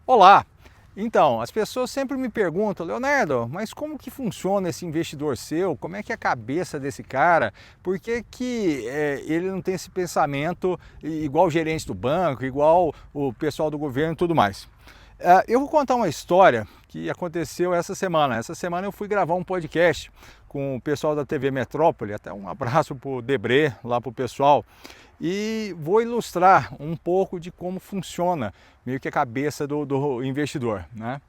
Olá! Então, as pessoas sempre me perguntam, Leonardo, mas como que funciona esse investidor seu? Como é que é a cabeça desse cara? Por que que ele não tem esse pensamento igual o gerente do banco, igual o pessoal do governo e tudo mais? Eu vou contar uma história que aconteceu essa semana. Essa semana eu fui gravar um podcast com o pessoal da TV Metrópole, até um abraço para o Debré, lá para o pessoal, e vou ilustrar um pouco de como funciona meio que a cabeça do investidor, né?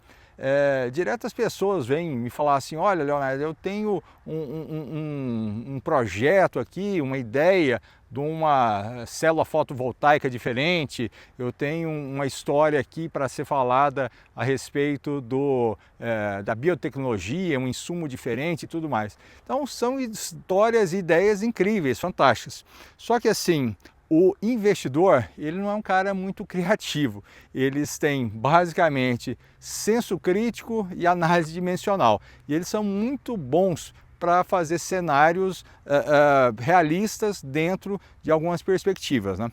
Direto as pessoas vêm me falar assim, olha Leonardo, eu tenho um projeto aqui, uma ideia de uma célula fotovoltaica diferente, eu tenho uma história aqui para ser falada a respeito da biotecnologia, um insumo diferente e tudo mais. Então são histórias e ideias incríveis, fantásticas. Só que assim, o investidor, ele não é um cara muito criativo. Eles têm basicamente senso crítico e análise dimensional. E eles são muito bons para fazer cenários realistas dentro de algumas perspectivas, né?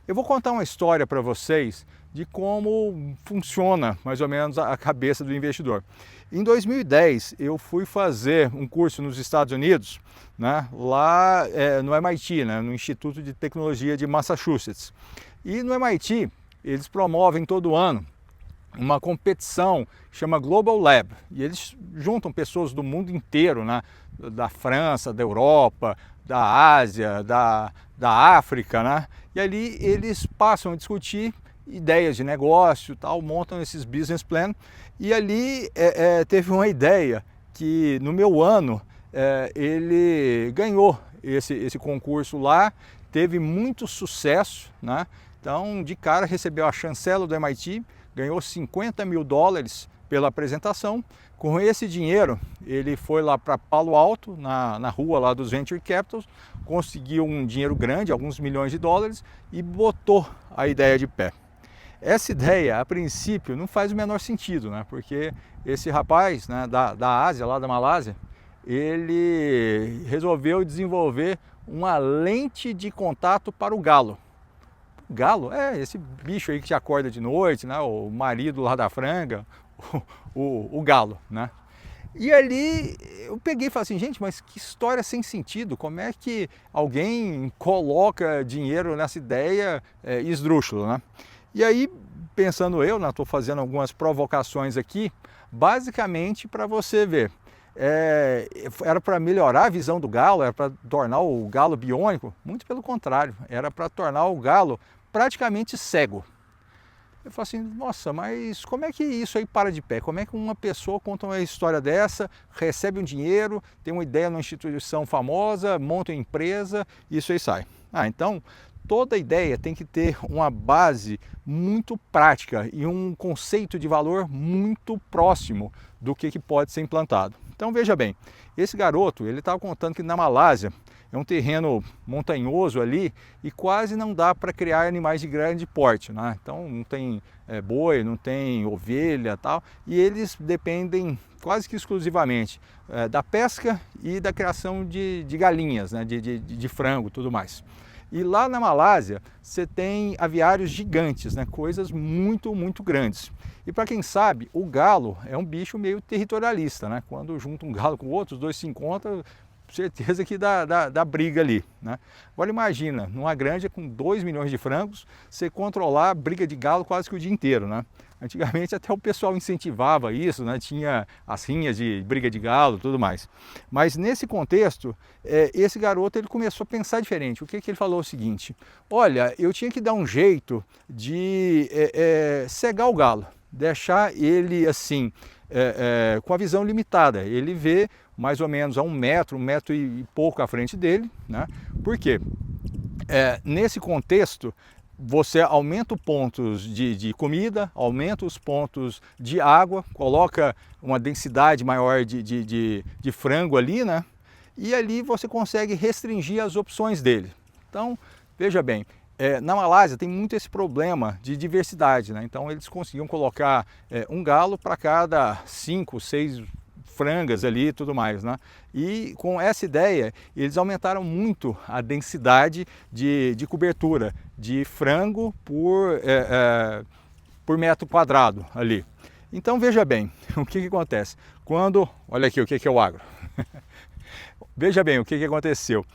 Eu vou contar uma história para vocês de como funciona mais ou menos a cabeça do investidor. Em 2010 eu fui fazer um curso nos Estados Unidos, né, lá no MIT, né, no Instituto de Tecnologia de Massachusetts. E no MIT eles promovem todo ano uma competição que chama Global Lab, e eles juntam pessoas do mundo inteiro, né, da França, da Europa, da Ásia, da África, né, e ali eles passam a discutir ideias de negócio, tal, montam esses business plan, e ali teve uma ideia que no meu ano ele ganhou esse concurso lá, teve muito sucesso, né? Então de cara recebeu a chancela do MIT, ganhou $50 mil pela apresentação. Com esse dinheiro ele foi lá para Palo Alto, na rua lá dos Venture Capitals, conseguiu um dinheiro grande, alguns milhões de dólares, e botou a ideia de pé. Essa ideia, a princípio, não faz o menor sentido, né? Porque esse rapaz, né, da Ásia, lá da Malásia, ele resolveu desenvolver uma lente de contato para o galo. O galo é esse bicho aí que te acorda de noite, né? O marido lá da franga, o galo, né? E ali eu peguei e falei assim, gente, mas que história sem sentido, como é que alguém coloca dinheiro nessa ideia esdrúxula, né? E aí, pensando eu, estou fazendo algumas provocações aqui, basicamente para você ver, era para melhorar a visão do galo, era para tornar o galo biônico? Muito pelo contrário, era para tornar o galo praticamente cego. Eu falo assim, nossa, mas como é que isso aí para de pé? Como é que uma pessoa conta uma história dessa, recebe um dinheiro, tem uma ideia numa instituição famosa, monta uma empresa, e isso aí sai? Então, toda ideia tem que ter uma base muito prática e um conceito de valor muito próximo do que pode ser implantado. Então veja bem, esse garoto, ele estava contando que na Malásia é um terreno montanhoso ali e quase não dá para criar animais de grande porte, né? Então não tem boi, não tem ovelha, tal, e eles dependem quase que exclusivamente da pesca e da criação de galinhas, né? de frango e tudo mais. E lá na Malásia você tem aviários gigantes, né? Coisas muito, muito grandes. E para quem sabe, o galo é um bicho meio territorialista, né? Quando junta um galo com outro, os dois se encontram, certeza que dá briga ali, né? Agora imagina, numa granja com 2 milhões de frangos, você controlar a briga de galo quase que o dia inteiro, né? Antigamente até o pessoal incentivava isso, né? Tinha as rinhas de briga de galo e tudo mais. Mas nesse contexto, esse garoto ele começou a pensar diferente. O que ele falou? O seguinte, olha, eu tinha que dar um jeito de cegar o galo, deixar ele assim, com a visão limitada. Ele vê mais ou menos a um metro e pouco à frente dele, né? Por quê? Nesse contexto, você aumenta os pontos de comida, aumenta os pontos de água, coloca uma densidade maior de frango ali, né? E ali você consegue restringir as opções dele. Então, veja bem, na Malásia tem muito esse problema de diversidade, né? Então eles conseguiam colocar um galo para cada 5, 6 frangas ali e tudo mais, né? E com essa ideia eles aumentaram muito a densidade de cobertura de frango por metro quadrado ali. Então veja bem, o que acontece? Olha aqui o que é o agro. Veja bem o que aconteceu.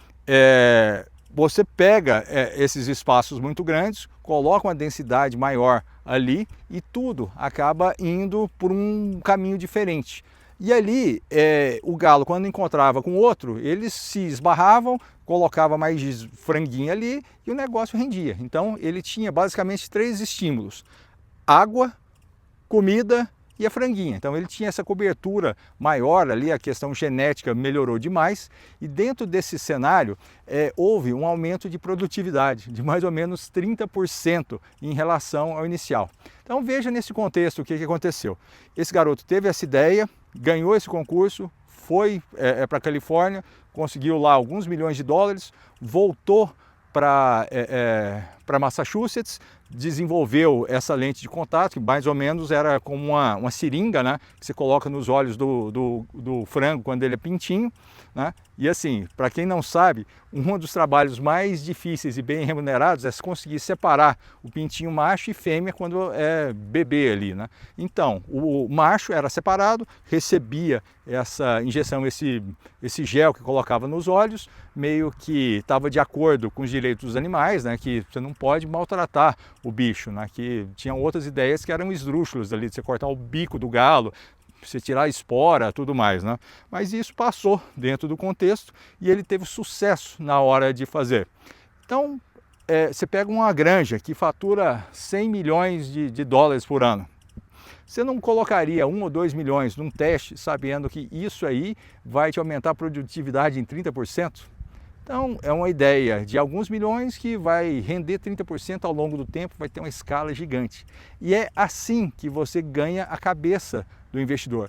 Você pega esses espaços muito grandes, coloca uma densidade maior ali e tudo acaba indo por um caminho diferente. E ali o galo, quando encontrava com outro, eles se esbarravam, colocava mais franguinho ali e o negócio rendia. Então ele tinha basicamente 3 estímulos: água, comida e a franguinha. Então ele tinha essa cobertura maior ali, a questão genética melhorou demais e dentro desse cenário houve um aumento de produtividade de mais ou menos 30% em relação ao inicial. Então veja nesse contexto o que aconteceu. Esse garoto teve essa ideia, ganhou esse concurso, foi para a Califórnia, conseguiu lá alguns milhões de dólares, voltou para Massachusetts, desenvolveu essa lente de contato, que mais ou menos era como uma seringa, né, que você coloca nos olhos do frango quando ele é pintinho, né? E assim, para quem não sabe, um dos trabalhos mais difíceis e bem remunerados é conseguir separar o pintinho macho e fêmea quando é bebê ali, né? Então, o macho era separado, recebia essa injeção, esse gel que colocava nos olhos, meio que estava de acordo com os direitos dos animais, né, que você não pode maltratar o bicho, né, que tinham outras ideias que eram esdrúxulas ali, de você cortar o bico do galo, você tirar a espora, tudo mais, né? Mas isso passou dentro do contexto e ele teve sucesso na hora de fazer. Então, você pega uma granja que fatura 100 milhões de dólares por ano. Você não colocaria 1 ou 2 milhões num teste sabendo que isso aí vai te aumentar a produtividade em 30%? Então, é uma ideia de alguns milhões que vai render 30% ao longo do tempo, vai ter uma escala gigante. E é assim que você ganha a cabeça do investidor.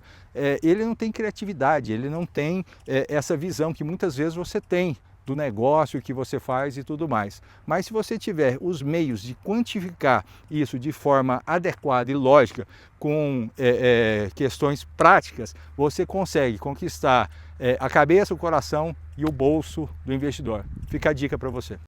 Ele não tem criatividade, ele não tem essa visão que muitas vezes você tem do negócio que você faz e tudo mais. Mas se você tiver os meios de quantificar isso de forma adequada e lógica, com questões práticas, você consegue conquistar a cabeça, o coração e o bolso do investidor. Fica a dica para você.